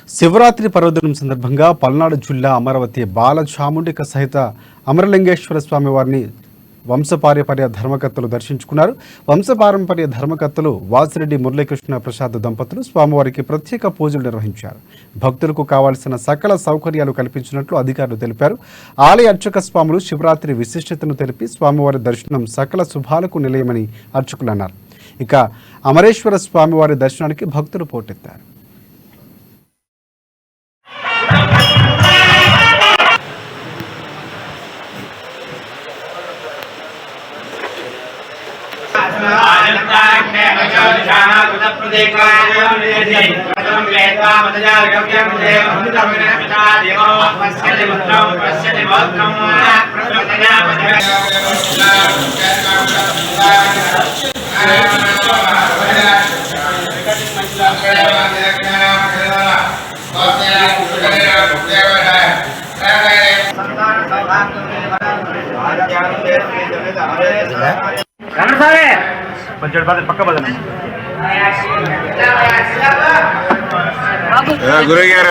శివరాత్రి పర్వదినం సందర్భంగా పల్నాడు జిల్లా అమరావతి బాలచాముండిక సహిత అమరలింగేశ్వర స్వామి వారిని వంశపారంపర్య ధర్మకర్తలు దర్శించుకున్నారు. వంశపారంపర్య ధర్మకర్తలు వాసిరెడ్డి మురళీకృష్ణ ప్రసాద్ దంపతులు స్వామివారికి ప్రత్యేక పూజలు నిర్వహించారు. భక్తులకు కావాల్సిన సకల సౌకర్యాలు కల్పించినట్లు అధికారులు తెలిపారు. ఆలయ అర్చక స్వాములు శివరాత్రి విశిష్టతను తెలిపి స్వామివారి దర్శనం సకల శుభాలకు నిలయమని అర్చకులు అన్నారు. ఇక అమరేశ్వర స్వామివారి దర్శనానికి భక్తులు పోటెత్తారు. కొంచెం పక్క బదన గురయ్యారు